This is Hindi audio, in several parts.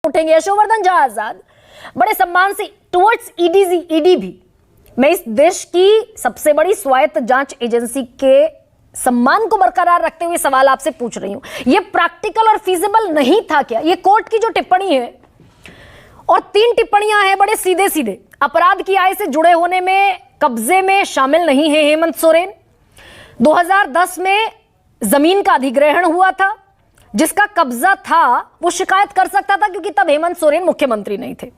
उठेंगे। यशोवर्धन झा आजाद बड़े सम्मान से टुवर्ड्स ईडी भी, मैं इस देश की सबसे बड़ी स्वायत्त जांच एजेंसी के सम्मान को बरकरार रखते हुए सवाल आपसे पूछ रही हूं, ये प्रैक्टिकल और फीजिबल नहीं था क्या? ये कोर्ट की जो टिप्पणी है, और 3 टिप्पणियां हैं बड़े सीधे सीधे, अपराध की आय से जुड़े होने में, कब्जे में शामिल नहीं है हेमंत सोरेन, 2010 में जमीन का अधिग्रहण हुआ था, जिसका कब्जा था वो शिकायत कर सकता था क्योंकि तब हेमंत सोरेन मुख्यमंत्री नहीं थे,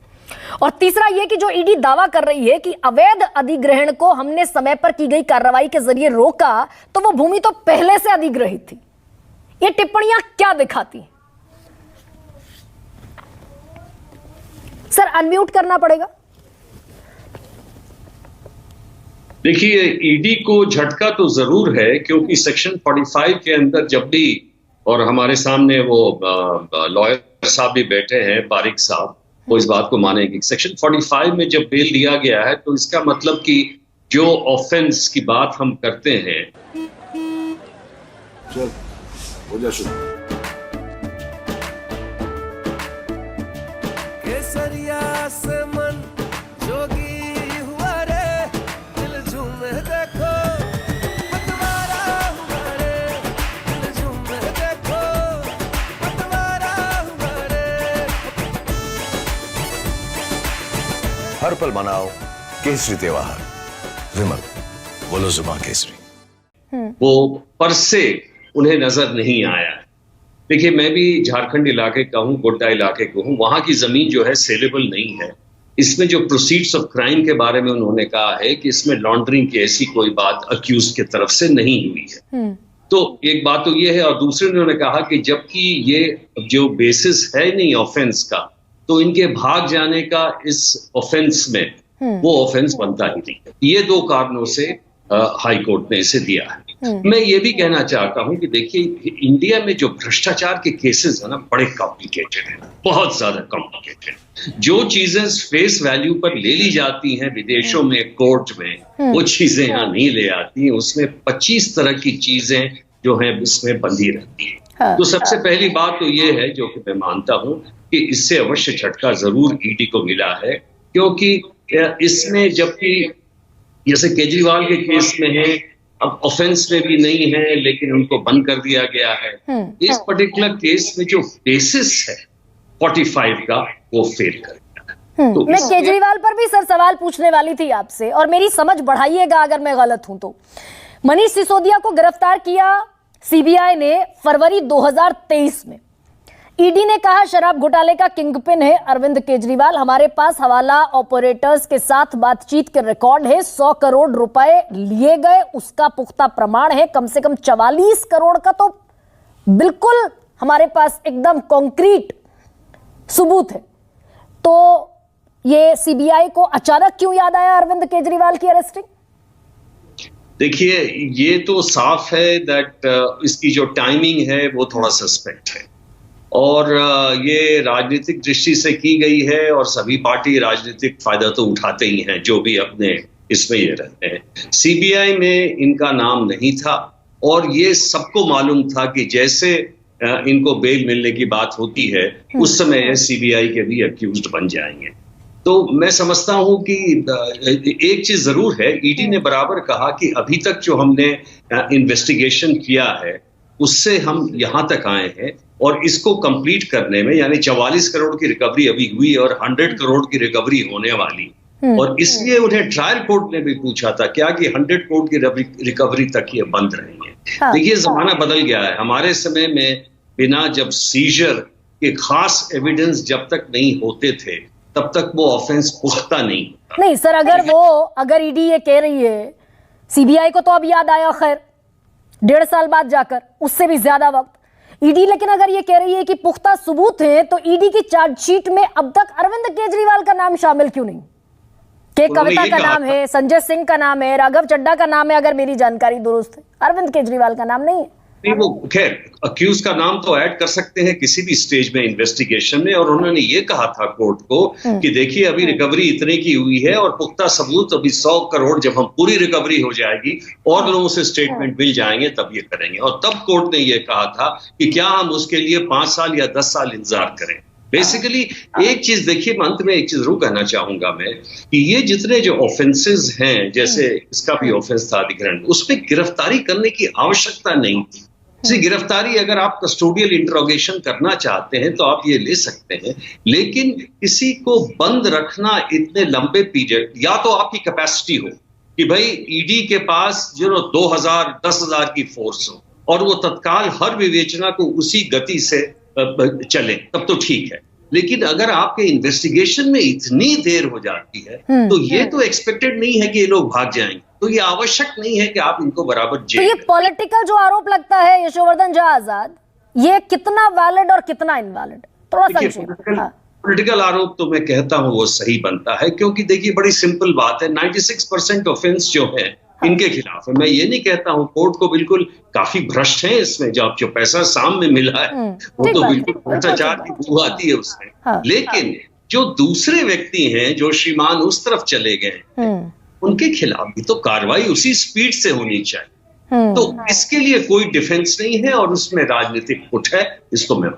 और तीसरा यह कि जो ईडी दावा कर रही है कि अवैध अधिग्रहण को हमने समय पर की गई कार्रवाई के जरिए रोका, तो वो भूमि तो पहले से अधिग्रहित थी। ये टिप्पणियां क्या दिखाती? सर अनम्यूट करना पड़ेगा। देखिए, ईडी को झटका तो जरूर है, क्योंकि सेक्शन 45 के अंदर जब भी, और हमारे सामने वो लॉयर साहब भी बैठे हैं, पारिक साहब, वो इस बात को मानेंगे, सेक्शन 45 में जब बेल दिया गया है तो इसका मतलब कि जो ऑफेंस की बात हम करते हैं, चल हो जा शुरू। केसरिया से मन जोगी हुआ रे, दिल झूमे देखो पतवारा हुआ रे, दिल झूमे देखो पतवारा हुआ रे। हर पल मनाओ केसरी त्योहार। विमल, बोलो जुबां केसरी। वो पर से उन्हें नजर नहीं आया। देखिए, मैं भी झारखंड इलाके का हूं, गोड्डा इलाके का हूं, वहां की जमीन जो है सेलेबल नहीं है। इसमें जो प्रोसीड्स ऑफ क्राइम के बारे में उन्होंने कहा है कि इसमें लॉन्ड्रिंग की ऐसी कोई बात अक्यूज की तरफ से नहीं हुई है। तो एक बात तो ये है, और दूसरे उन्होंने कहा कि जबकि ये जो बेसिस है नहीं ऑफेंस का, तो इनके भाग जाने का इस ऑफेंस में वो ऑफेंस बनता ही नहीं है। ये 2 कारणों से हाई कोर्ट ने इसे दिया है। मैं ये भी कहना चाहता हूं कि देखिए, इंडिया में जो भ्रष्टाचार के केसेस है ना, बड़े कॉम्प्लिकेटेड है, बहुत ज्यादा कॉम्प्लिकेटेड। जो चीजें फेस वैल्यू पर ले ली जाती हैं विदेशों में कोर्ट में, वो चीजें यहाँ नहीं ले आती हैं। उसमें 25 तरह की चीजें जो है इसमें बंधी रहती है। तो सबसे पहली बात तो ये है, जो कि मैं मानता हूं कि इससे अवश्य झटका जरूर ईडी को मिला है, क्योंकि इसमें जबकि जैसे केजरीवाल के केस में है, अब ऑफेंस में भी नहीं है लेकिन उनको बंद कर दिया गया है। इस पर्टिकुलर केस में जो बेसिस है 45 का, वो फेल कर गया। तो मैं केजरीवाल पर भी सर सवाल पूछने वाली थी आपसे, और मेरी समझ बढ़ाइएगा अगर मैं गलत हूं तो। मनीष सिसोदिया को गिरफ्तार किया सीबीआई ने फरवरी 2023 में। ईडी ने कहा शराब घोटाले का किंगपिन है अरविंद केजरीवाल, हमारे पास हवाला ऑपरेटर्स के साथ बातचीत के रिकॉर्ड है, 100 करोड़ रुपए लिए गए उसका पुख्ता प्रमाण है, कम से कम 44 करोड़ का तो बिल्कुल हमारे पास एकदम कॉन्क्रीट सबूत है। तो ये सीबीआई को अचानक क्यों याद आया अरविंद केजरीवाल की अरेस्टिंग? देखिए, ये तो साफ है दैट इसकी जो टाइमिंग है वो थोड़ा सस्पेक्ट है, और ये राजनीतिक दृष्टि से की गई है, और सभी पार्टी राजनीतिक फायदा तो उठाते ही हैं जो भी अपने इसमें ये रहते हैं। सीबीआई में इनका नाम नहीं था, और ये सबको मालूम था कि जैसे इनको बेल मिलने की बात होती है उस समय सीबीआई के भी अक्यूज्ड बन जाएंगे। तो मैं समझता हूं कि एक चीज जरूर है, ईडी ने बराबर कहा कि अभी तक जो हमने इन्वेस्टिगेशन किया है उससे हम यहां तक आए हैं, और इसको कंप्लीट करने में, यानी 44 करोड़ की रिकवरी अभी हुई और 100 करोड़ की रिकवरी होने वाली, और इसलिए उन्हें ट्रायल कोर्ट ने भी पूछा था क्या कि 100 करोड़ की रिकवरी तक ये बंद रहेंगे। देखिए, जमाना बदल गया है। हमारे समय में बिना जब सीजर के खास एविडेंस जब तक नहीं होते थे, तब तक वो ऑफेंस पुख्ता नहीं सर, अगर ईडी ये कह रही है, सीबीआई को तो अब याद आया, खैर 1.5 साल बाद जाकर, उससे भी ज्यादा वक्त, ईडी लेकिन अगर ये कह रही है कि पुख्ता सबूत है, तो ईडी की चार्जशीट में अब तक अरविंद केजरीवाल का नाम शामिल क्यों नहीं? के कविता का नाम है, संजय सिंह का नाम है, राघव चड्ढा का नाम है, अगर मेरी जानकारी दुरुस्त है, अरविंद केजरीवाल का नाम नहीं है। नहीं, वो खैर अक्यूज का नाम तो ऐड कर सकते हैं किसी भी स्टेज में इन्वेस्टिगेशन में, और उन्होंने ये कहा था कोर्ट को कि देखिए अभी रिकवरी इतने की हुई है और पुख्ता सबूत अभी 100 करोड़ जब हम पूरी रिकवरी हो जाएगी और लोगों से स्टेटमेंट मिल जाएंगे तब ये करेंगे। और तब कोर्ट ने ये कहा था कि क्या हम उसके लिए 5 साल या 10 साल इंतजार करें। बेसिकली एक चीज देखिए, अंत में एक चीज जरूर कहना चाहूंगा मैं कि ये जितने जो ऑफेंसेस हैं, जैसे इसका भी ऑफेंस था अधिग्रहण, उस पर गिरफ्तारी करने की आवश्यकता नहीं थी। गिरफ्तारी अगर आप कस्टोडियल इंट्रोगेशन करना चाहते हैं तो आप ये ले सकते हैं, लेकिन किसी को बंद रखना इतने लंबे पीरियड, या तो आपकी कैपेसिटी हो कि भाई ईडी के पास 2000 10,000 की फोर्स हो और वो तत्काल हर विवेचना को उसी गति से चले, तब तो ठीक है। लेकिन अगर आपके इन्वेस्टिगेशन में इतनी देर हो जाती है तो ये तो एक्सपेक्टेड नहीं है कि ये लोग भाग जाएंगे, तो ये आवश्यक नहीं है कि आप इनको बराबर तो जेल ये पॉलिटिकल जो आरोप लगता है यशोवर्धन झा आजाद, ये कितना वैलिड और कितना इनवैलिड, थोड़ा संक्षेप। पॉलिटिकल आरोप तो मैं कहता हूं वो सही बनता है, क्योंकि देखिए बड़ी सिंपल बात है, 96% ऑफेंस जो है इनके खिलाफ है। मैं ये नहीं कहता हूं, कोर्ट को बिल्कुल काफी भ्रष्ट है इसमें, जो पैसा सामने मिला है वो तो बिल्कुल भ्रष्टाचार की बू आती है उसमें। लेकिन जो दूसरे व्यक्ति हैं जो श्रीमान उस तरफ चले गए, उनके खिलाफ भी तो कार्रवाई उसी स्पीड से होनी चाहिए। तो इसके लिए कोई डिफेंस नहीं है और उसमें राजनीतिक पुट है, इसको मैं